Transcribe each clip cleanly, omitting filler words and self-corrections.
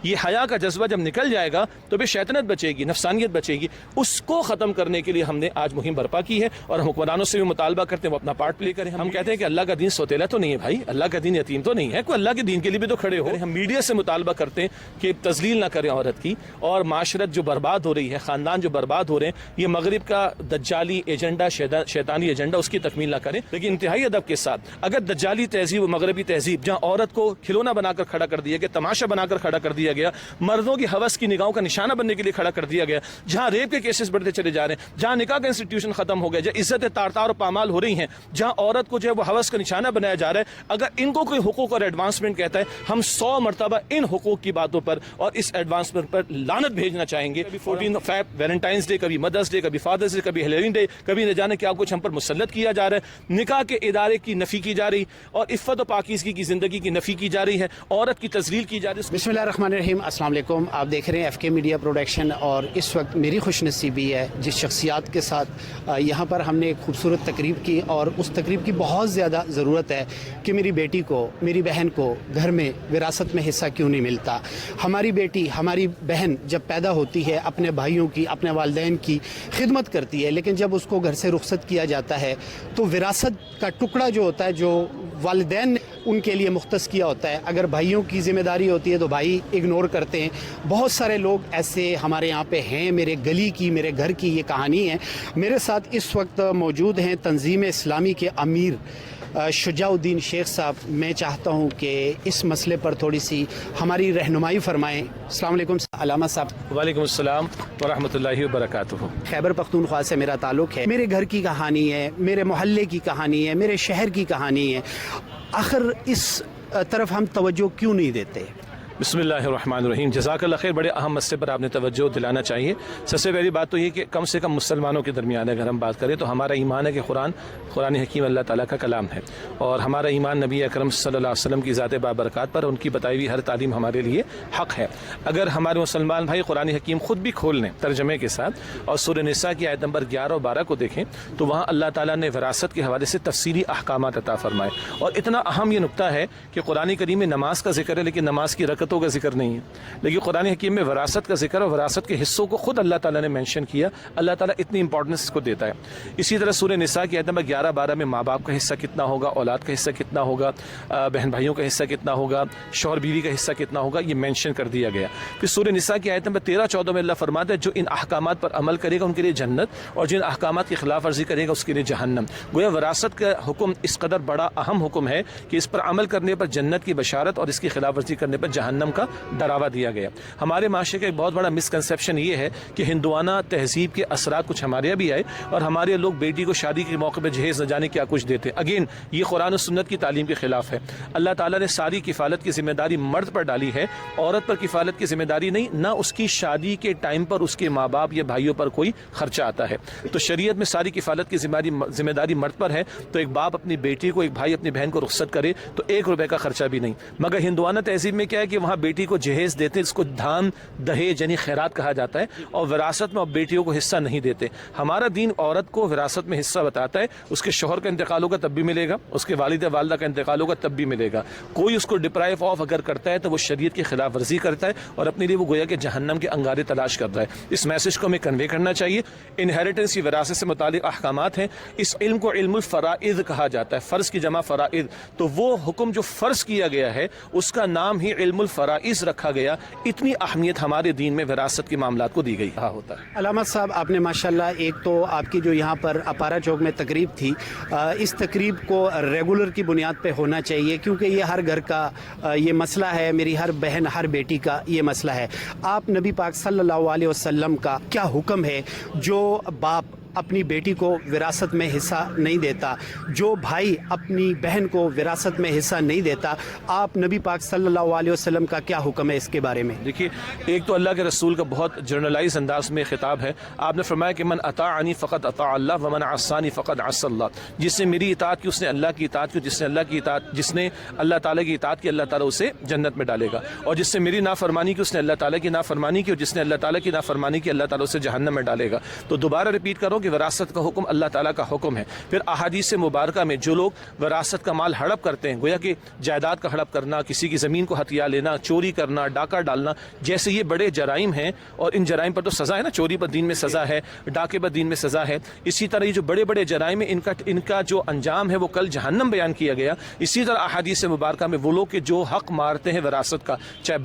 یہ حیا کا جذبہ جب نکل جائے گا تو پھر شیطنت بچے گی، نفسانیت بچے گی. اس کو ختم کرنے کے لیے ہم نے آج مہم برپا کی ہے اور ہم حکمرانوں سے بھی مطالبہ کرتے ہیں وہ اپنا پارٹ پلے کریں. ہم کہتے ہیں کہ اللہ کا دین سوتیلا تو نہیں ہے بھائی، اللہ کا دین یتیم تو نہیں ہے، کوئی اللہ کے دین کے لیے بھی تو کھڑے ہو. ہم میڈیا سے مطالبہ کرتے ہیں کہ تذلیل نہ کریں عورت کی، اور معاشرت جو برباد ہو رہی ہے، خاندان جو برباد ہو رہے ہیں، یہ مغرب کا دجالی ایجنڈا، شیطانی ایجنڈا، اس کی تکمیل نہ کریں. لیکن انتہائی ادب کے ساتھ اگر دجالی تہذیب و مغربی تہذیب جہاں عورت کو کھلونا بنا کر کھڑا کر دیا گیا، تماشا بنا کر کھڑا کر دیا گیا، مردوں کی ہوس کی نگاہوں کا نشانہ بننے کے لیے کھڑا کر دیا گیا، جہاں ریپ کے کیسز بڑھتے چلے جا رہے ہیں، جہاں نکاح کا انسٹیٹیوشن ختم ہو گیا، جہاں عزت تار و پامال ہو رہی ہیں، جہاں عورت کو جو ہے وہ ہوس کا نشانہ بنایا جا رہا ہے، اگر ان کو کوئی حقوق اور ایڈوانسمنٹ کہتا ہے، ہم 100 مرتبہ ان حقوق کی باتوں پر اور اس ایڈوانسمنٹ پر لعنت بھیجنا چاہیں گے. کبھی 14 فیب ویلنٹائنز ڈے، کبھی مدرس ڈے، کبھی فادرز ڈے، کبھی ہیلوین ڈے، کبھی نہ جانے کیا کچھ ہم پر مسلط کیا جا رہا ہے. نکاح کے ادارے کی نفی کی جا رہی اور عفت و پاکیزگی کی زندگی کی نفی کی جا رہی ہے، عورت کی تذلیل کی جا رہی ہے. بسم اللہ الرحمن الرحیم. السلام علیکم. آپ دیکھ رہے ہیں FK میڈیا پروڈکشن، اور اس وقت میری خوش نصیبی ہے جس شخصیات کے ساتھ یہاں پر ہم نے ایک خوبصورت تقریب کی، اور اس تقریب کی بہت زیادہ ضرورت ہے کہ میری بیٹی کو، میری بہن کو گھر میں وراثت میں حصہ کیوں نہیں ملتا. ہماری بیٹی، ہماری بہن جب پیدا ہوتی ہے اپنے بھائیوں کی، اپنے والدین کی خدمت کرتی ہے، لیکن جب اس کو گھر سے رخصت کیا جاتا ہے تو وراثت کا ٹکڑا جو ہوتا ہے، جو والدین نے ان کے لیے مختص کیا ہوتا ہے، اگر بھائیوں کی ذمہ داری ہوتی ہے تو بھائی اگنور کرتے ہیں. بہت سارے لوگ ایسے ہمارے یہاں پہ ہیں. میرے گلی کی، میرے گھر کی یہ کہانی ہے. میرے ساتھ اس وقت موجود ہیں تنظیم اسلامی کے امیر شجاع الدین شیخ صاحب. میں چاہتا ہوں کہ اس مسئلے پر تھوڑی سی ہماری رہنمائی فرمائیں. السلام علیکم علامہ صاحب. وعلیکم السلام ورحمۃ اللہ وبرکاتہ. خیبر پختونخوا سے میرا تعلق ہے. میرے گھر کی کہانی ہے، میرے محلے کی کہانی ہے، میرے شہر کی کہانی ہے. آخر اس طرف ہم توجہ کیوں نہیں دیتے؟ بسم اللہ الرحمن الرحیم. جزاک اللہ خیر. بڑے اہم مسئلے پر آپ نے توجہ دلانا چاہیے. سب سے پہلی بات تو یہ کہ کم سے کم مسلمانوں کے درمیان اگر ہم بات کریں تو ہمارا ایمان ہے کہ قرآن حکیم اللہ تعالیٰ کا کلام ہے، اور ہمارا ایمان نبی اکرم صلی اللہ علیہ وسلم کی ذات بابرکات پر، ان کی بتائی ہوئی ہر تعلیم ہمارے لیے حق ہے. اگر ہمارے مسلمان بھائی قرآن حکیم خود بھی کھول لیں ترجمے کے ساتھ اور سورہ نساء کی آیت نمبر 11 اور 12 کو دیکھیں تو وہاں اللہ تعالیٰ نے وراثت کے حوالے سے تفصیلی احکامات عطا فرمائے. اور اتنا اہم یہ نقطہ ہے کہ قرآن کریم میں نماز کا ذکر ہے لیکن نماز کی رکعتوں کا ذکر نہیں ہے، لیکن قرآن حکیم میں وراثت کا ذکر اور وراثت کے حصوں کو خود اللہ تعالیٰ نے مینشن کیا. اللہ تعالیٰ اتنی امپورٹنس اس کو دیتا ہے. اسی طرح سورہ نساء کی آیت نمبر 11-12 میں ماں باپ کا حصہ کتنا ہوگا، اولاد کا حصہ کتنا ہوگا، بہن بھائیوں کا حصہ کتنا ہوگا، شوہر بیوی کا حصہ کتنا ہوگا، یہ مینشن کر دیا گیا. پھر سورہ نساء کی آیت نمبر 13-14 میں اللہ فرماتا ہے جو ان احکامات پر عمل کرے گا ان کے لیے جنت، اور جن احکامات کی خلاف ورزی کرے گا اس کے لیے جہنم. گویا وراثت کا حکم اس قدر بڑا اہم حکم ہے کہ اس پر عمل کرنے پر جنت کی بشارت اور اس کی خلاف ورزی کرنے پر جہنم کا ڈراوا دیا گیا. ہمارے معاشرے کا ایک بہت بڑا مسکنسیپشن یہ ہے کہ ہندوانہ تہذیب کے اثرات کچھ ہمارے یہاں بھی آئے اور ہمارے لوگ بیٹی کو شادی کے موقع پہ جہیز نہ جانے کیا کچھ دیتے. اگین یہ قرآن و سنت کی تعلیم کے خلاف ہے. اللہ تعالیٰ نے ساری کفالت کی ذمہ داری مرد پر ڈالی ہے، عورت پر کفالت کی ذمہ داری نہیں. نہ اس کی شادی کے ٹائم پر اس کے ماں باپ یا بھائیوں پر کوئی خرچہ آتا ہے. تو شریعت میں ساری کفالت کی ذمہ داری مرد پر ہے. تو ایک باپ اپنی بیٹی کو، ایک بھائی اپنی بہن کو رخصت کرے تو 1 روپے کا خرچہ بھی نہیں. مگر ہندوانہ تہذیب میں کیا ہے کہ وہاں بیٹی کو جہیز دیتے، اس کو دھان دہیج یعنی خیرات کہا جاتا ہے، اور وراثت میں بیٹیوں کو حصہ نہیں دیتے. ہمارا دین عورت کو وراثت میں حصہ بتاتا ہے. اس کے شوہر کا انتقال ہوگا تب بھی ملے گا، اس کے والد والدہ کا انتقال ہوگا تب بھی ملے گا. کوئی اس کو ڈپرائیو آف اگر کرتا ہے تو وہ شریعت کی خلاف ورزی کرتا ہے اور اپنے لیے وہ گویا کہ جہنم کے انگارے تلاش کر رہا ہے. اس میسج کو ہمیں کنوے کرنا چاہیے. انہیریٹنس کی وراثت سے متعلق احکامات ہیں. اس علم کو علم الفرائض کہا جاتا ہے، فرض کی جمع فرائض. تو وہ حکم جو فرض کیا گیا ہے اس کا نام ہی علم الفرائض رکھا گیا. اتنی اہمیت ہمارے دین میں وراثت کے معاملات کو دی گئی ہوتا ہے. علامہ صاحب، آپ نے ماشاءاللہ ایک تو آپ کی جو یہاں پر اپارا چوک میں تقریب تھی، اس تقریب کو ریگولر کی بنیاد پہ ہونا چاہیے کیونکہ یہ ہر گھر کا یہ مسئلہ ہے، میری ہر بہن ہر بیٹی کا یہ مسئلہ ہے. آپ نبی پاک صلی اللہ علیہ وسلم کا کیا حکم ہے جو باپ اپنی بیٹی کو وراثت میں حصہ نہیں دیتا، جو بھائی اپنی بہن کو وراثت میں حصہ نہیں دیتا، آپ نبی پاک صلی اللہ علیہ وسلم کا کیا حکم ہے اس کے بارے میں؟ دیکھیے، ایک تو اللہ کے رسول کا بہت جرنلائز انداز میں خطاب ہے. آپ نے فرمایا کہ من اطاعنی فقط اطاع اللہ ومن عصانی فقط عصى اللہ. جس نے میری اطاعت کی اس نے اللہ کی اطاعت کی، جس نے اللہ تعالیٰ کی اطاعت کی اللہ تعالیٰ اسے جنت میں ڈالے گا. اور جس سے میری نافرمانی کی اس نے اللہ تعالیٰ کی نافرمانی کی، اور جس نے اللہ تعالیٰ کی نافرمانی کی اللہ تعالیٰ اسے جہنم میں ڈالے گا. تو دوبارہ ریپیٹ کرو کہ وراثت کا حکم اللہ تعالیٰ کا حکم ہے. پھر احادیث مبارکہ میں جو لوگ وراثت کا مال ہڑپ کرتے ہیں، گویا کہ جائیداد کا ہڑپ کرنا، کسی کی زمین کو ہتھیا لینا، چوری کرنا، ڈاکہ ڈالنا، جیسے یہ بڑے جرائم ہیں اور ان جرائم پر تو سزا ہے نا، چوری پر دین میں سزا ہے، ڈاکے پر دین میں سزا ہے. اسی طرح یہ جو بڑے بڑے جرائم ہیں ان کا جو انجام ہے وہ کل جہنم بیان کیا گیا. اسی طرح احادیث مبارکہ میں وہ لوگ کہ جو حق مارتے ہیں وراثت کا، چاہے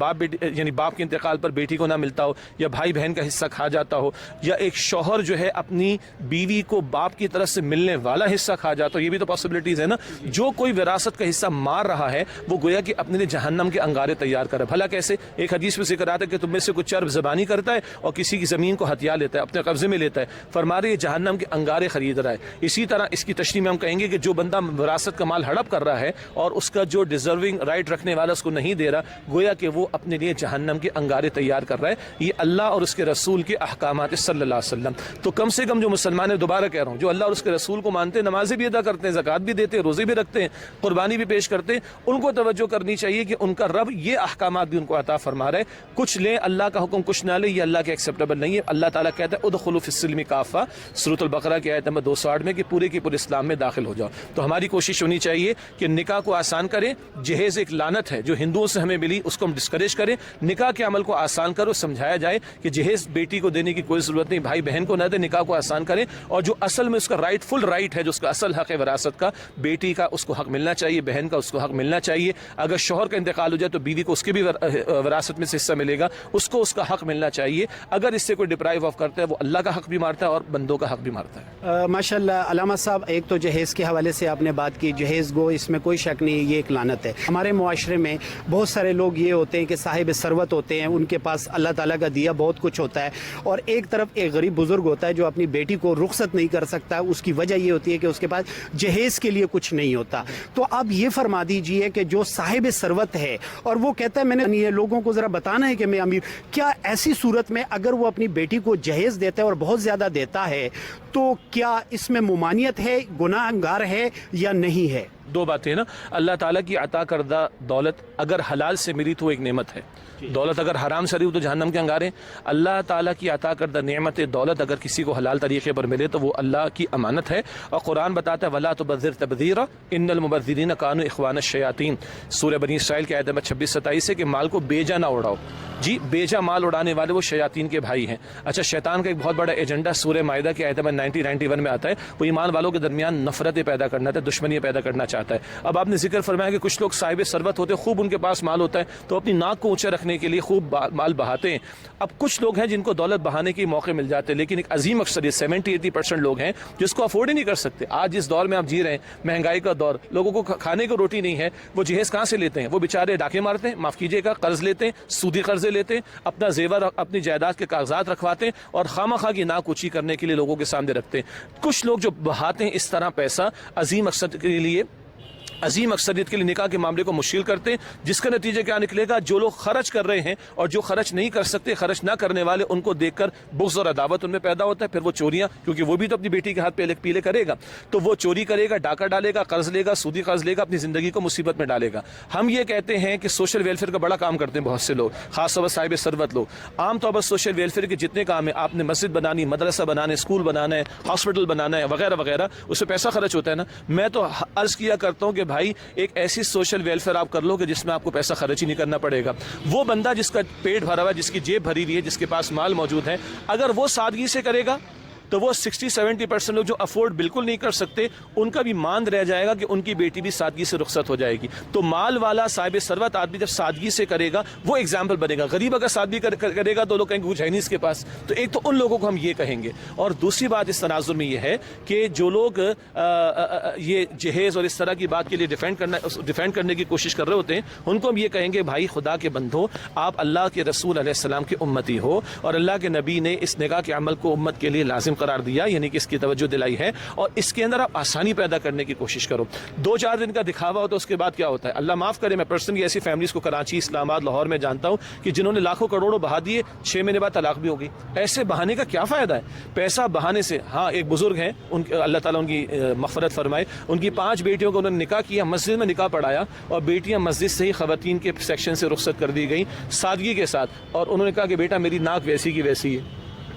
باپ کے انتقال پر بیٹی کو نہ ملتا ہو، یا بھائی بہن کا حصہ کھا جاتا ہو، یا ایک شوہر جو ہے اپنی بیوی کو باپ کی طرف سے ملنے والا حصہ کھا جاتا ہو، یہ بھی تو پاسبلٹیز ہے نا. جو کوئی وراثت کا حصہ مار رہا ہے وہ گویا کہ اپنے لیے جہنم کے انگارے تیار کر رہا ہے. بھلا کیسے؟ ایک حدیث میں ذکر آتا ہے کہ تم میں سے کچھ چرب زبانی کرتا ہے اور کسی کی زمین کو ہتھیا لیتا ہے، اپنے قبضے میں لیتا ہے، فرما رہے یہ جہنم کے انگارے خرید رہا ہے. اسی طرح اس کی تشریح میں ہم کہیں گے کہ جو بندہ وراثت کا مال ہڑپ کر رہا ہے اور اس کا جو ڈیزرونگ رائٹ رکھنے والا اس کو نہیں دے رہا، گویا کہ وہ اپنے لیے جہنم کے انگارے تیار کر رہا ہے. یہ اللہ اور اس کے رسول کے احکامات صلی اللہ علیہ وسلم. تو کم سے کم جو مسلمان ہیں، دوبارہ کہہ رہا ہوں، جو اللہ اور اس کے رسول کو مانتے ہیں، نمازیں بھی ادا کرتے ہیں، زکوٰۃ بھی دیتے ہیں، روزے بھی رکھتے ہیں، قربانی بھی پیش کرتے ہیں، ان کو توجہ کرنی چاہیے کہ ان کا رب یہ احکامات بھی ان کو عطا فرما رہا ہے. کچھ لیں اللہ کا حکم، کچھ نہ لیں، یہ اللہ کے ایکسیپٹیبل نہیں ہے. اللہ تعالیٰ کہتا ہے ادخلوا فی السلم کافہ، سورۃ البقرہ کی آیت نمبر 208 میں، کہ پورے کی پورے اسلام میں داخل ہو جاؤ. تو ہماری کوشش ہونی چاہیے کہ نکاح کو آسان کریں. جہیز ایک لعنت ہے جو ہندوؤں سے ہمیں ملی، اس کو ہم ڈسکریج کریں. نکاح کے عمل کو آسان کرو، سمجھایا جائے کہ جہیز بیٹی کو دینے کی کوئی ضرورت نہیں، بھائی بہن کو نہ دے، نکاح کو آسان کریں. اور جو اصل میں اس کا رائٹ فل رائٹ ہے، جو اس کا اصل حق ہے وراثت کا، بیٹی کا اس کو حق ملنا چاہیے، بہن کا اس کو حق ملنا چاہیے. اگر شوہر کا انتقال ہو جائے تو بیوی کو اس کے بھی وراثت میں سے حصہ ملے گا، اس کو اس کا حق ملنا چاہیے. اگر اس سے کوئی ڈپرائیو آف کرتا ہے وہ اللہ کا حق بھی مارتا ہے اور بندوں کا حق بھی مارتا ہے. ماشاء اللہ علامہ صاحب، ایک تو جہیز کے حوالے سے آپ نے بات کی، جہیز گو اس میں کوئی شک نہیں، یہ ایک لعنت ہے. ہمارے معاشرے میں بہت سارے لوگ یہ ہوتے ہیں کہ صاحب ثروت ہوتے ہیں، ان کے پاس اللہ تعالیٰ کا دیا بہت کچھ ہوتا ہے، اور ایک طرف ایک غریب بزرگ ہوتا ہے جو اپنی بیٹی کو رخصت نہیں کر سکتا. اس کی وجہ یہ ہوتی ہے کہ اس کے پاس جہیز کے لیے کچھ نہیں ہوتا. تو آپ یہ فرما دیجئے کہ جو صاحب ثروت ہے اور وہ کہتا ہے میں نے لوگوں کو ذرا بتانا ہے کہ میں امیر، کیا ایسی صورت میں اگر وہ اپنی بیٹی کو جہیز دیتا ہے اور بہت زیادہ دیتا ہے تو کیا اس میں ممانعت ہے، گناہ گار ہے یا نہیں ہے؟ دو باتیں نا، اللہ تعالیٰ کی عطا کردہ دولت اگر حلال سے ملی تو وہ ایک نعمت ہے. دولت اگر حرام سے ملی تو جہنم کے انگارے. اللہ تعالیٰ کی عطا کردہ نعمت دولت اگر کسی کو حلال طریقے پر ملے تو وہ اللہ کی امانت ہے. اور قرآن بتاتا ہے وَلَا تُبَذِّرْ تَبْذِيرًا إِنَّ الْمُبَذِّرِينَ كَانُوا إِخْوَانَ الشَّيَاطِينَ. سورہ بنی اسرائیل کی آیت نمبر 26-27 ہے کہ مال کو بیجا نہ اڑاؤ. جی، بیجا مال اڑانے والے وہ شیاطین کے بھائی ہیں. اچھا، شیطان کا ایک بہت بڑا ایجنڈا سورہ مائدہ کی آیت نمبر 90-91 میں آتا ہے، وہ ایمان والوں کے درمیان نفرتیں پیدا کرنا ہے، دشمنیاں پیدا کرنا چاہتا ہے. اب آپ نے ذکر فرمایا کہ کچھ لوگ صاحب ثروت ہوتے ہیں، خوب ان کے پاس مال ہوتا ہے تو اپنی ناک کو اونچا رکھنے کے لیے خوب مال بہاتے ہیں. اب کچھ لوگ ہیں جن کو دولت بہانے کے موقع مل جاتے ہیں، لیکن ایک عظیم اکثریت 70-80% لوگ ہیں جس کو افورڈ ہی نہیں کر سکتے. آج جس دور میں آپ جی رہے ہیں، مہنگائی کا دور، لوگوں کو کھانے کو روٹی نہیں ہے، وہ جہیز کہاں سے لیتے ہیں؟ وہ بیچارے ڈاکے مارتے ہیں، معاف کیجیے گا، قرض لیتے ہیں، سودی قرضے لیتے ہیں، اپنا زیور اپنی جائیداد کے کاغذات رکھواتے ہیں اور خواہ کی ناک اونچی کرنے کے لیے لوگوں کے سامنے رکھتے ہیں. کچھ لوگ جو بہاتے ہیں اس طرح پیسہ عظیم اکثریت کے لیے نکاح کے معاملے کو مشکل کرتے ہیں، جس کا نتیجہ کیا نکلے گا؟ جو لوگ خرچ کر رہے ہیں اور جو خرچ نہیں کر سکتے، خرچ نہ کرنے والے، ان کو دیکھ کر بغض اور عداوت ان میں پیدا ہوتا ہے. پھر وہ چوریاں، کیونکہ وہ بھی تو اپنی بیٹی کے ہاتھ پیلے کرے گا، تو وہ چوری کرے گا، ڈاکہ ڈالے گا، قرض لے گا، سودی قرض لے گا، اپنی زندگی کو مصیبت میں ڈالے گا. ہم یہ کہتے ہیں کہ سوشل ویلفیئر کا بڑا کام کرتے ہیں بہت سے لوگ، خاص طور پر صاحب ثروت لوگ. عام طور پر سوشل ویلفیئر کے جتنے کام ہیں، آپ نے مسجد بنانی، مدرسہ بنانا ہے، اسکول بنانا ہے، ہاسپٹل بنانا ہے، وغیرہ وغیرہ، اس پہ پیسہ خرچ ہوتا ہے نا. میں تو عرض کیا کرتا ہوں کہ بھائی ایک ایسی سوشل ویلفیئر آپ کر لو کہ جس میں آپ کو پیسہ خرچ ہی نہیں کرنا پڑے گا. وہ بندہ جس کا پیٹ بھرا ہوا ہے، جس کی جیب بھری ہوئی ہے، جس کے پاس مال موجود ہے، اگر وہ سادگی سے کرے گا تو وہ 60-70% لوگ جو افورڈ بالکل نہیں کر سکتے، ان کا بھی ماند رہ جائے گا کہ ان کی بیٹی بھی سادگی سے رخصت ہو جائے گی. تو مال والا صاحب ثروت آدمی جب سادگی سے کرے گا وہ ایگزامپل بنے گا. غریب اگر سادگی کرے گا تو لوگ کہیں گے کچھ ہے نہیں اس کے پاس. تو ایک تو ان لوگوں کو ہم یہ کہیں گے. اور دوسری بات اس تناظر میں یہ ہے کہ جو لوگ یہ جہیز اور اس طرح کی بات کے لیے ڈیفینڈ کرنے کی کوشش کر رہے ہوتے ہیں، ان کو ہم یہ کہیں گے بھائی خدا کے بندو، آپ اللہ کے رسول علیہ السلام کے امتی ہو اور اللہ کے نبی نے اس نکاح کے عمل کو امت کے لیے لازم قرار دیا، یعنی کہ اس کی توجہ دلائی ہے، اور اس کے اندر آپ آسانی پیدا کرنے کی کوشش کرو. 2-4 دن کا دکھاوا ہوتا ہے، اس کے بعد کیا ہوتا ہے اللہ معاف کرے. میں پرسنلی ایسی فیملیز کو کراچی، اسلام آباد، لاہور میں جانتا ہوں کہ جنہوں نے لاکھوں کروڑوں بہا دیے، 6 مہینے بعد طلاق بھی ہو گئی. ایسے بہانے کا کیا فائدہ ہے؟ پیسہ بہانے سے. ہاں، ایک بزرگ ہیں، اللہ تعالیٰ ان کی مغفرت فرمائے، ان کی 5 بیٹیوں کو انہوں نے نکاح کیا، مسجد میں نکاح پڑھایا، اور بیٹیاں مسجد سے ہی خواتین کے سیکشن سے رخصت کر دی گئی سادگی کے ساتھ. اور انہوں نے کہا کہ بیٹا میری ناک ویسی کی ویسی ہے.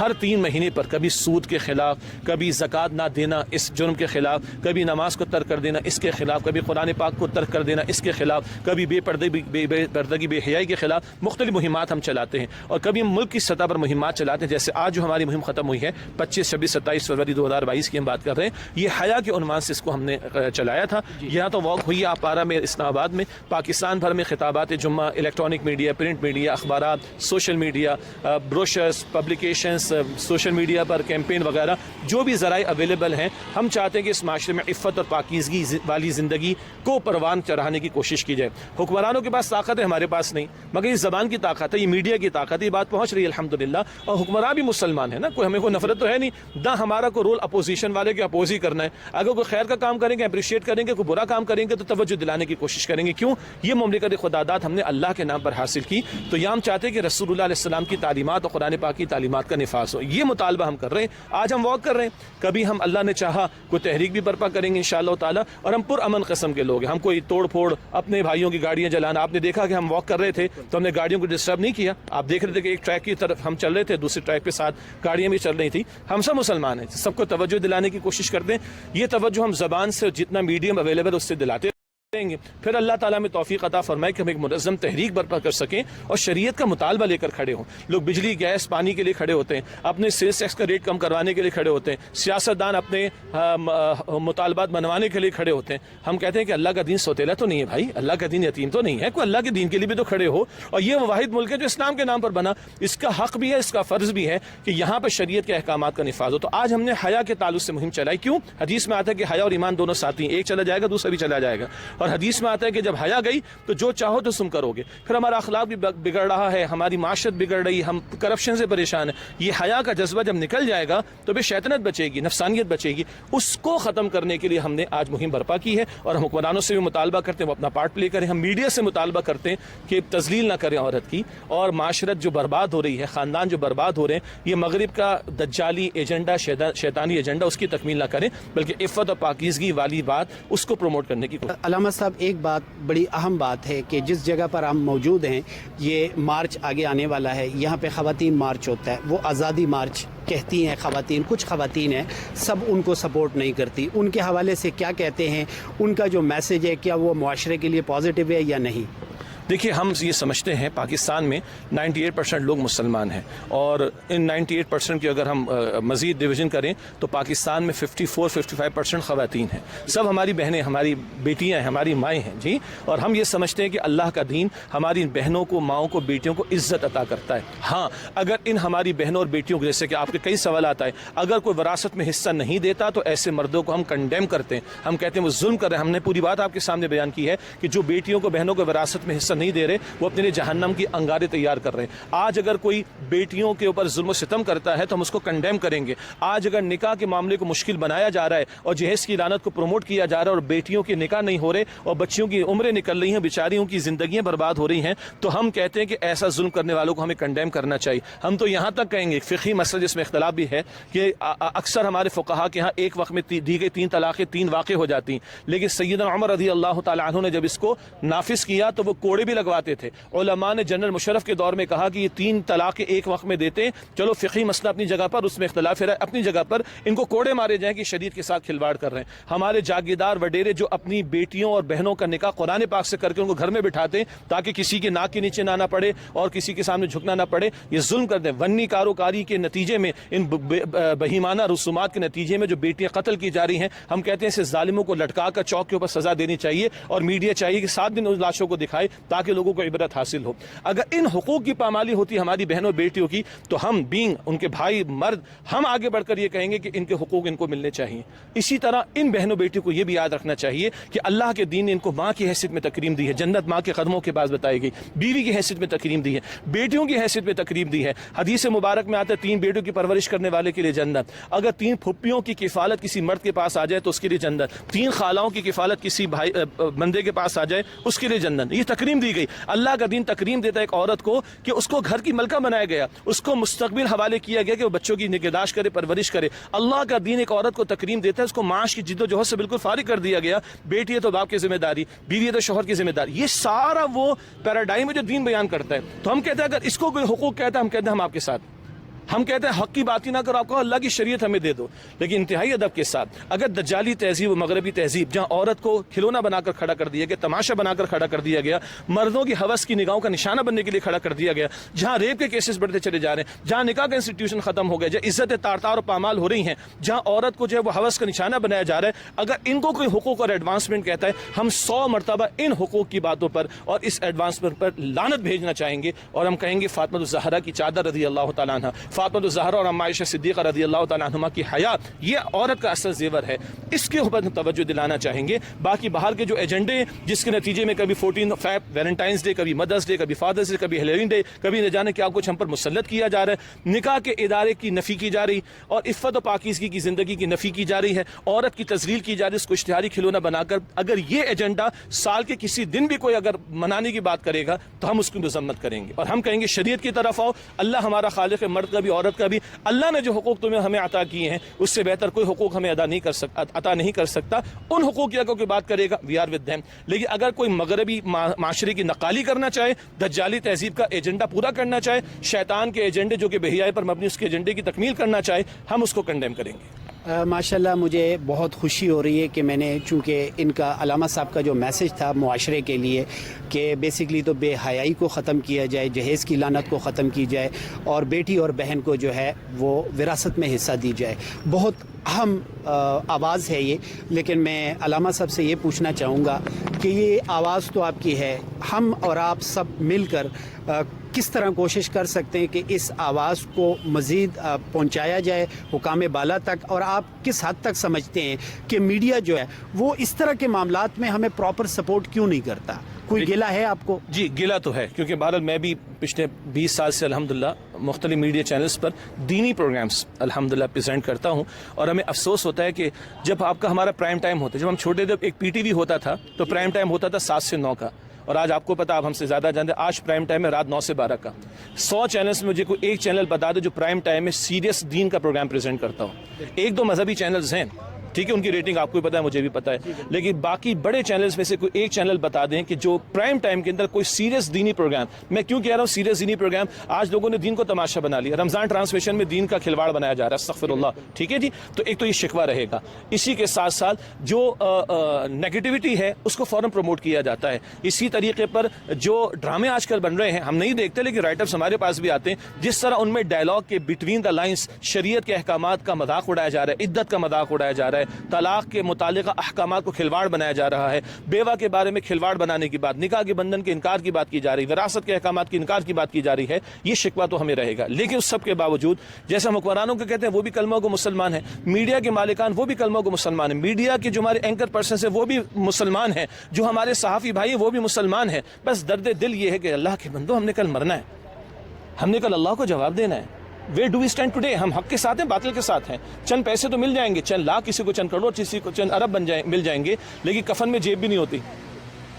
ہر 3 مہینے پر کبھی سود کے خلاف، کبھی زکوٰۃ نہ دینا اس جرم کے خلاف، کبھی نماز کو ترک کر دینا اس کے خلاف، کبھی قرآن پاک کو ترک کر دینا اس کے خلاف، کبھی بے پردگی بے حیائی کے خلاف مختلف مہمات ہم چلاتے ہیں، اور کبھی ہم ملک کی سطح پر مہمات چلاتے ہیں، جیسے آج جو ہماری مہم ختم ہوئی ہے 25، 26، 27 فروری 2022 کی ہم بات کر رہے ہیں، یہ حیا کے عنوان سے اس کو ہم نے چلایا تھا۔ یہاں تو واک ہوئی آپ پارا میں اسلام آباد میں، پاکستان بھر میں خطابات جمعہ، الیکٹرانک میڈیا، پرنٹ میڈیا، اخبارات، social media, brochures, publications, social media پر کیمپین وغیرہ جو بھی ذرائع اویلیبل ہیں، ہم چاہتے ہیں کہ اس معاشرے میں عفت اور پاکیزگی والی زندگی کو پروان چڑھانے کی کوشش کی جائے۔ حکمرانوں کے پاس طاقت ہے، ہمارے پاس نہیں، مگر یہ زبان کی طاقت ہے، یہ میڈیا کی طاقت ہے، یہ بات پہنچ رہی ہے الحمدللہ، اور حکمراں بھی مسلمان ہیں نا، ہمیں کوئی نفرت تو ہے نہیں، نہ ہمارا کوئی رول اپوزیشن والے کے اپوز ہی کرنا ہے، اگر کوئی خیر کا کام کریں گے اپریشیٹ کریں گے، کوئی برا کام کریں گے تو توجہ دلانے کی کوشش کریں گے۔ کیوں؟ یہ مملکت خداداد ہم نے اللہ کے نام پر حاصل کی، تو یہ ہم چاہتے ہیں کہ رسول اللہ علیہ السلام کی تعلیمات اور قرآن پاک کی تعلیمات کا نفاذ ہو، یہ مطالبہ ہم کر رہے ہیں۔ آج ہم واک کر رہے ہیں، کبھی ہم اللہ نے چاہا کوئی تحریک بھی برپا کریں گے انشاءاللہ تعالی، اور ہم پرامن قسم کے لوگ ہیں، ہم کوئی توڑ پھوڑ اپنے بھائیوں کی گاڑیاں جلانا، آپ نے دیکھا کہ ہم واک کر رہے تھے تو ہم نے گاڑیوں کو ڈسٹرب نہیں کیا، آپ دیکھ رہے تھے کہ ایک ٹریک کی طرف ہم چل رہے تھے، دوسرے ٹریک پہ ساتھ گاڑیاں بھی چل رہی تھی، ہم سب مسلمان ہیں، سب کو توجہ دلانے کی کوشش کرتے ہیں، یہ توجہ ہم زبان سے جتنا میڈیم اویلیبل اس سے دلاتے رہیں گے، پھر اللہ تعالیٰ میں توفیق عطا فرمائے کہ ہم ایک منظم تحریک برپا کر سکیں اور شریعت کا مطالبہ لے کر کھڑے ہوں۔ لوگ بجلی، گیس، پانی کے لیے کھڑے ہوتے ہیں، اپنے سیلز ٹیکس کا ریٹ کم کروانے کے لیے کھڑے ہوتے ہیں، سیاستدان اپنے مطالبات منوانے کے لیے کھڑے ہوتے ہیں، ہم کہتے ہیں کہ اللہ کا دین سوتیلا تو نہیں ہے بھائی، اللہ کا دین یتیم تو نہیں ہے، کوئی اللہ کے دین کے لیے بھی تو کھڑے ہو، اور یہ وہ واحد ملک ہے جو اسلام کے نام پر بنا، اس کا حق بھی ہے، اس کا فرض بھی ہے کہ یہاں پر شریعت کے احکامات کا نفاذ ہو۔ تو آج ہم نے حیا کے تعلق سے مہم چلائی، کیوں؟ حدیث میں آتا ہے کہ حیا اور ایمان دونوں ساتھی ہیں، ایک چلا جائے گا دوسرا بھی چلا جائے گا، اور حدیث میں آتا ہے کہ جب حیا گئی تو جو چاہو تو تم کرو گے، پھر ہمارا اخلاق بھی بگڑ رہا ہے، ہماری معاشرت بگڑ رہی، ہم کرپشن سے پریشان ہیں، یہ حیا کا جذبہ جب نکل جائے گا تو پھر شیطنت بچے گی، نفسانیت بچے گی، اس کو ختم کرنے کے لیے ہم نے آج مہم برپا کی ہے، اور ہم حکمرانوں سے بھی مطالبہ کرتے ہیں وہ اپنا پارٹ پلے کریں، ہم میڈیا سے مطالبہ کرتے ہیں کہ تذلیل نہ کریں عورت کی، اور معاشرت جو برباد ہو رہی ہے، خاندان جو برباد ہو رہے ہیں، یہ مغرب کا دجالی ایجنڈا، شیطانی ایجنڈا، اس کی تکمیل نہ کریں، بلکہ عفت اور پاکیزگی والی بات اس کو پروموٹ کرنے کی کوشش۔ علامہ صاحب، ایک بات بڑی اہم بات ہے کہ جس جگہ پر ہم موجود ہیں، یہ مارچ آگے آنے والا ہے، یہاں پہ خواتین مارچ ہوتا ہے، وہ آزادی مارچ کہتی ہیں خواتین، کچھ خواتین ہیں سب ان کو سپورٹ نہیں کرتی، ان کے حوالے سے کیا کہتے ہیں؟ ان کا جو میسج ہے کیا وہ معاشرے کے لیے پازیٹیو ہے یا نہیں؟ دیکھیے، ہم یہ سمجھتے ہیں پاکستان میں 98% لوگ مسلمان ہیں، اور ان 98% کی اگر ہم مزید ڈویژن کریں تو پاکستان میں 54-55% خواتین ہیں، سب ہماری بہنیں، ہماری بیٹیاں ہیں، ہماری مائیں ہیں جی، اور ہم یہ سمجھتے ہیں کہ اللہ کا دین ہماری بہنوں کو، ماؤں کو، بیٹیوں کو عزت عطا کرتا ہے۔ ہاں، اگر ان ہماری بہنوں اور بیٹیوں کو، جیسے کہ آپ کے کئی سوالات آئے، اگر کوئی وراثت میں حصہ نہیں دیتا تو ایسے مردوں کو ہم کنڈیم کرتے ہیں، ہم کہتے ہیں وہ ظلم کر رہے ہیں۔ ہم نے پوری بات آپ کے سامنے بیان کی ہے کہ جو بیٹیوں کو، بہنوں کو وراثت میں حصہ نہیں دے رہے، وہ اپنے لیے جہنم کی انگارے تیار کر رہے ہیں۔ آج اگر کوئی بیٹیوں کے اوپر ظلم و ستم کرتا ہے تو ہم اس کو کنڈیم کریں گے۔ آج اگر نکاح کے معاملے کو مشکل بنایا جا رہا ہے اور جہیز کی لعنت کو پروموٹ کیا جا رہا ہے اور بیٹیوں کے نکاح نہیں ہو رہے اور بچیوں کی عمریں نکل رہی ہیں، بیچاریوں کی زندگیاں برباد ہو رہی ہیں، تو ہم کہتے ہیں کہ ایسا ظلم کرنے والوں کو ہمیں کنڈیم کرنا چاہیے۔ ہم تو یہاں تک کہیں گے، فقہی مسئلہ جس میں اختلاف بھی ہے، کہ اکثر ہمارے فقہا کے ہاں ایک وقت میں دی گئی 3 طلاقیں 3 واقع ہو جاتی ہیں، لیکن سیدنا عمر رضی اللہ تعالیٰ عنہ نے جب اس کو نافذ کیا تو وہ کوڑے بھی لگواتے تھے۔ علماء نے جنرل مشرف کے دور میں کہا کہ یہ 3 طلاقیں ایک وقت میں دیتے ہیں، چلو فقہی مسئلہ اپنی جگہ پر، اس میں اختلاف ہے، اپنی جگہ پر ان کو کوڑے مارے جائیں کہ شریعت کے ساتھ کھلواڑ کر رہے ہیں۔ ہمارے جاگیردار وڈیرے جو اپنی بیٹیوں اور بہنوں کا نکاح قرآن پاک سے کر کے ان کو گھر میں بٹھاتے ہیں تاکہ کسی کے ناک کے نیچے نہ آنا پڑے اور کسی کے سامنے جھکنا نہ پڑے، یہ ظلم کرتے ہیں۔ ونی کاروکاری کے نتیجے میں، ان بہیمانہ رسومات کے نتیجے میں جو بیٹیاں قتل کی جا رہی ہیں، ہم کہتے ہیں اسے ظالموں کو لٹکا کر چوک کے اوپر سزا دینی چاہیے، اور میڈیا چاہیے کہ 7 دن ان لاشوں کو دکھائے تاکہ لوگوں کو عبرت حاصل ہو۔ اگر ان حقوق کی پامالی ہوتی ہماری بہنوں بیٹیوں کی تو ہم بینگ ان کے بھائی مرد، ہم آگے بڑھ کر یہ کہیں گے کہ ان کے حقوق ان کو ملنے چاہیے۔ اسی طرح ان بہنوں بیٹیوں کو یہ بھی یاد رکھنا چاہیے کہ اللہ کے دین نے ان کو ماں کی حیثیت میں تکریم دی ہے، جنت ماں کے قدموں کے بعد بتائی گئی، بیوی کی حیثیت میں تکریم دی ہے، بیٹیوں کی حیثیت میں تکریم دی ہے۔ حدیث مبارک میں آتا ہے 3 بیٹوں کی پرورش کرنے والے کے لیے جنت، اگر 3 پھپھیوں کی کفالت کسی مرد کے پاس آ جائے تو اس کے لیے جنت، 3 خالاؤں کی کفالت کسی بندے کے پاس آ جائے اس کے لیے جنت، یہ تکریم دی دی گئی. اللہ کا دین تکریم دیتا ہے ایک عورت کو کہ اس کو گھر کی ملکہ بنایا گیا, اس کو مستقبل حوالے کیا گیا کہ وہ بچوں کی نگہداشت کرے, پرورش کرے. اللہ کا دین ایک عورت کو تکریم دیتا ہے, اس کو معاش کی جد و جہد سے بالکل فارغ کر دیا گیا. بیٹی ہے تو باپ کی ذمہ داری, بیوی ہے تو شوہر کی ذمہ داری. یہ سارا وہ پیراڈائم ہے جو دین بیان کرتا ہے. تو ہم کہتے ہیں اگر اس کو کوئی حقوق کہتا ہے, ہم کہتے ہیں ہم آپ کے ساتھ. ہم کہتے ہیں حق کی بات ہی نہ کرو, آپ کو اللہ کی شریعت ہمیں دے دو. لیکن انتہائی ادب کے ساتھ اگر دجالی تہذیب و مغربی تہذیب جہاں عورت کو کھلونا بنا کر کھڑا کر دیا گیا, تماشا بنا کر کھڑا کر دیا گیا, مردوں کی ہوس کی نگاہوں کا نشانہ بننے کے لیے کھڑا کر دیا گیا, جہاں ریپ کے کیسز بڑھتے چلے جا رہے ہیں, جہاں نکاح کا انسٹیٹیوشن ختم ہو گیا, جہاں عزتیں تار تار و پامال ہو رہی ہیں, جہاں عورت کو جو ہے وہ ہوس کا نشانہ بنایا جا رہا ہے, اگر ان کو کوئی حقوق اور ایڈوانسمنٹ کہتا ہے, ہم 100 مرتبہ ان حقوق کی باتوں پر اور اس ایڈوانسمنٹ پر لعنت بھیجنا چاہیں گے. اور ہم کہیں گے فاطمہ الزہرا کی چادر رضی اللہ تعالیٰ عنہ, فاطمہ الزہرا اور عائشہ صدیقہ رضی اللہ تعالیٰ عنہما کی حیا, یہ عورت کا اصل زیور ہے. اس کے اوپر توجہ دلانا چاہیں گے. باقی باہر کے جو ایجنڈے جس کے نتیجے میں کبھی 14 فیب ویلنٹائنس ڈے, کبھی مدرس ڈے, کبھی فادرس ڈے, کبھی ہیلوین ڈے, کبھی نہ جانے کیا کچھ ہم پر مسلط کیا جا رہا ہے. نکاح کے ادارے کی نفی کی جا رہی اور عفت و پاکیزگی کی زندگی کی نفی کی جا رہی ہے. عورت کی تذلیل کی جا رہی ہے اس کو اشتہاری کھلونا بنا کر. اگر یہ ایجنڈا سال کے کسی دن بھی کوئی اگر منانے کی بات کرے گا تو ہم اس کی مذمت کریں گے اور ہم کہیں گے شریعت کی طرف آؤ. اللہ ہمارا خالق ہے, مرد کا بھی عورت کا بھی. اللہ نے جو حقوق تمہیں ہمیں عطا کیے ہیں اس سے بہتر کوئی حقوق ہمیں عطا نہیں کر سکتا. ان حقوق کی اگر کوئی بات کرے گا وی آر ود دیم. لیکن اگر کوئی مغربی معاشرے کی نقالی کرنا چاہے, دجالی تہذیب کا ایجنڈا پورا کرنا چاہے, شیطان کے ایجنڈے جو کہ بے حیائی پر مبنی اس کے ایجنڈے کی تکمیل کرنا چاہے, ہم اس کو کنڈیم کریں گے. ماشاءاللہ مجھے بہت خوشی ہو رہی ہے کہ میں نے, چونکہ ان کا علامہ صاحب کا جو میسج تھا معاشرے کے لیے کہ بیسکلی تو بے حیائی کو ختم کیا جائے, جہیز کی لعنت کو ختم کی جائے اور بیٹی اور بہن کو جو ہے وہ وراثت میں حصہ دی جائے, بہت اہم آواز ہے یہ. لیکن میں علامہ صاحب سے یہ پوچھنا چاہوں گا کہ یہ آواز تو آپ کی ہے, ہم اور آپ سب مل کر کس طرح کوشش کر سکتے ہیں کہ اس آواز کو مزید پہنچایا جائے حکام بالا تک, اور آپ کس حد تک سمجھتے ہیں کہ میڈیا جو ہے وہ اس طرح کے معاملات میں ہمیں پراپر سپورٹ کیوں نہیں کرتا؟ کوئی گلہ ہے آپ کو؟ جی گلہ تو ہے, کیونکہ بہرحال میں بھی پچھلے 20 سال سے الحمدللہ مختلف میڈیا چینلز پر دینی پروگرامز الحمدللہ پریزنٹ کرتا ہوں. اور ہمیں افسوس ہوتا ہے کہ جب آپ کا ہمارا پرائم ٹائم ہوتا ہے, جب ہم چھوٹے جب ایک پی ٹی وی ہوتا تھا تو پرائم ٹائم ہوتا تھا 7 سے 9 کا, اور آج آپ کو پتا, آپ ہم سے زیادہ جانتے ہیں, آج پرائم ٹائم ہے رات 9 سے 12 کا. 100 چینلز میں مجھے کوئی ایک چینل بتا دے جو پرائم ٹائم میں سیریس دین کا پروگرام پریزنٹ کرتا ہوں. 1-2 مذہبی چینلز ہیں, ٹھیک ہے, ان کی ریٹنگ آپ کو بھی پتا ہے, مجھے بھی پتا ہے, لیکن باقی بڑے چینلز میں سے کوئی ایک چینل بتا دیں کہ جو پرائم ٹائم کے اندر کوئی سیریس دینی پروگرام. میں کیوں کہہ رہا ہوں سیریس دینی پروگرام, آج لوگوں نے دین کو تماشا بنا لیا, رمضان ٹرانسمیشن میں دین کا کھلواڑ بنایا جا رہا ہے, استغفر اللہ, ٹھیک ہے جی. تو ایک تو یہ شکوہ رہے گا. اسی کے ساتھ ساتھ جو نیگیٹیوٹی ہے اس کو فوراً پروموٹ کیا جاتا ہے. اسی طریقے پر جو ڈرامے آج کل بن رہے ہیں ہم نہیں دیکھتے, لیکن رائٹرز ہمارے پاس بھی آتے ہیں, جس طرح ان میں ڈائلاگ کے بٹوین دا لائنز شریعت کے احکامات کا مذاق اڑایا جا رہا ہے, عدت کا مذاق اڑایا جا رہا ہے, طلاق کے متعلقہ احکامات کو کھلواڑ بنایا جا رہا ہے, بیوہ کے بارے میں کھلواڑ بنانے کی بات, نکاح کے بندھن کے انکار کی بات کی جا رہی, وراثت کے احکامات کے انکار کی بات کی جا رہی ہے. یہ شکوہ تو ہمیں رہے گا. لیکن اس سب کے باوجود جیسے ہم حکمرانوں کو کہتے ہیں وہ بھی کلمہ کو مسلمان ہیں, میڈیا کے مالکان وہ بھی کلمہ کو مسلمان ہیں, میڈیا کے جو ہمارے اینکر پرسنز ہیں وہ بھی مسلمان ہیں, جو ہمارے صحافی بھائی ہیں وہ بھی مسلمان ہیں. بس درد دل یہ ہے کہ اللہ کے بندو, ہم نے کل مرنا ہے, ہم نے کل اللہ کو جواب دینا ہے. Where do we stand today? ہم حق کے ساتھ ہیں, باطل کے ساتھ ہیں. چند پیسے تو مل جائیں گے, چند لاکھ کسی کو, چند کروڑ کسی کو, چند ارب مل جائیں گے, لیکن کفن میں جیب بھی نہیں ہوتی,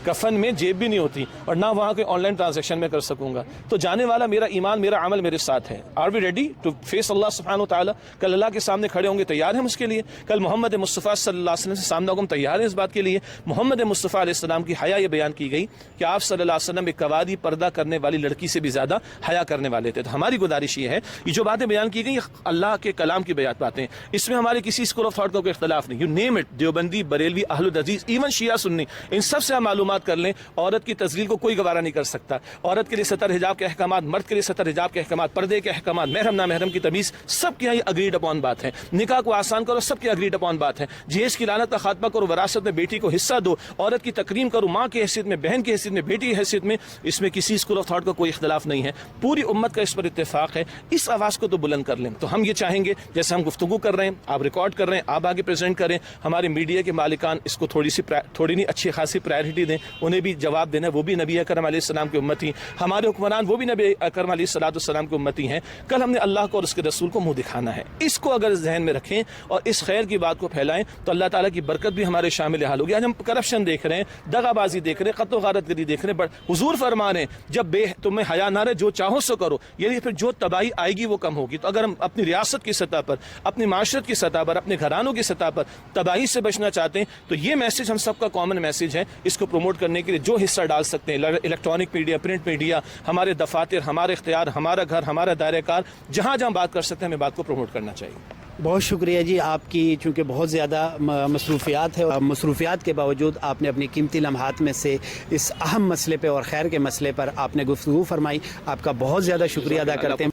کفن میں جیب بھی نہیں ہوتی, اور نہ وہاں کوئی آن لائن ٹرانزیکشن میں کر سکوں گا. تو جانے والا میرا ایمان, میرا عمل میرے ساتھ ہے. Are we ready to face اللہ سبحانہ و تعالیٰ؟ کل اللہ کے سامنے کھڑے ہوں گے, تیار ہیں ہم اس کے لیے؟ کل محمد مصطفیٰ صلی اللہ علیہ وسلم سے سامنے ہوں, تیار ہیں اس بات کے لیے؟ محمد مصطفیٰ علیہ السلام کی حیا یہ بیان کی گئی کہ آپ صلی اللہ علیہ وسلم ایک قوادی پردہ کرنے والی لڑکی سے بھی زیادہ حیا کرنے والے تھے. تو ہماری گزارش یہ ہے, یہ جو باتیں بیان کی گئی اللہ کے کلام کی باتیں, اس میں ہمارے کسی اسکول آف تھاٹ کا کوئی اختلاف نہیں. You name it, Deobandi, Barelvi, اہل الحدیث, ایون شیعہ سنی, ان سب سے ہم معلومات کر لیں. عورت کی تذلیل کو کوئی گوارا نہیں کر سکتا. عورت کے لیے ستر حجاب کے احکامات, مرد کے لیے ستر حجاب کے احکامات, پردے کے احکامات, محرم نامحرم کی تمیز, سب کے یہاں اگریڈ اپون بات ہے. نکاح کو آسان کرو, سب کی اگریڈ اپون بات ہے. جہیز کی لعنت کا خاتمہ کرو, وراثت میں بیٹی کو حصہ دو, عورت کی تکریم کرو, ماں کی حیثیت میں, بہن کی حیثیت میں, بیٹی کی حیثیت میں. اس میں کسی اسکول آف تھاٹ کا کوئی اختلاف نہیں ہے, پوری امت کا اس پر اتفاق ہے. اس آواز کو تو بلند کر لیں. تو ہم یہ چاہیں گے جیسے ہم گفتگو کر رہے ہیں, آپ ریکارڈ کر رہے ہیں, آپ آگے پریزنٹ کریں, ہمارے میڈیا کے مالکان اس کو تھوڑی نہیں اچھی خاصی پرائرٹی دیں. ہیں انہیں بھی جواب دینا ہے. وہ بھی نبی اکرم علیہ السلام کی امتی, ہمارے حکمران وہ بھی نبی اکرم علیہ السلام کی امتی ہیں. کل ہم نے اللہ کو اور اس کے رسول کو منہ دکھانا ہے. اس کو اگر ذہن میں رکھیں اور اس خیر کی بات کو پھیلائیں تو اللہ تعالیٰ کی برکت بھی ہمارے شامل حال ہوگی. آج ہم کرپشن دیکھ رہے ہیں, دغا بازی دیکھ رہے ہیں, قتل و غارت گری دیکھ رہے ہیں. حضور فرما رہے ہیں جب تمہیں حیا نہ رہے جو چاہو سو کرو, یعنی پھر جو تباہی آئے گی وہ کم ہوگی. تو اگر ہم اپنی ریاست کی سطح پر, اپنی معاشرت کی سطح پر, اپنے گھرانوں کی سطح پر تباہی سے بچنا چاہتے ہیں تو یہ میسج ہم سب کا کامن میسج ہے. اس کو پروموٹ کرنے کے لیے جو حصہ ڈال سکتے ہیں, الیکٹرانک میڈیا, پرنٹ میڈیا, ہمارے دفاتر, ہمارے اختیار, ہمارا گھر, ہمارا دائرہ کار, جہاں جہاں بات کر سکتے ہیں ہمیں بات کو پروموٹ کرنا چاہیے. بہت شکریہ جی آپ کی, چونکہ بہت زیادہ مصروفیات ہے اور مصروفیات کے باوجود آپ نے اپنی قیمتی لمحات میں سے اس اہم مسئلے پہ اور خیر کے مسئلے پر آپ نے گفتگو فرمائی. آپ کا بہت زیادہ شکریہ ادا کرتے ہیں.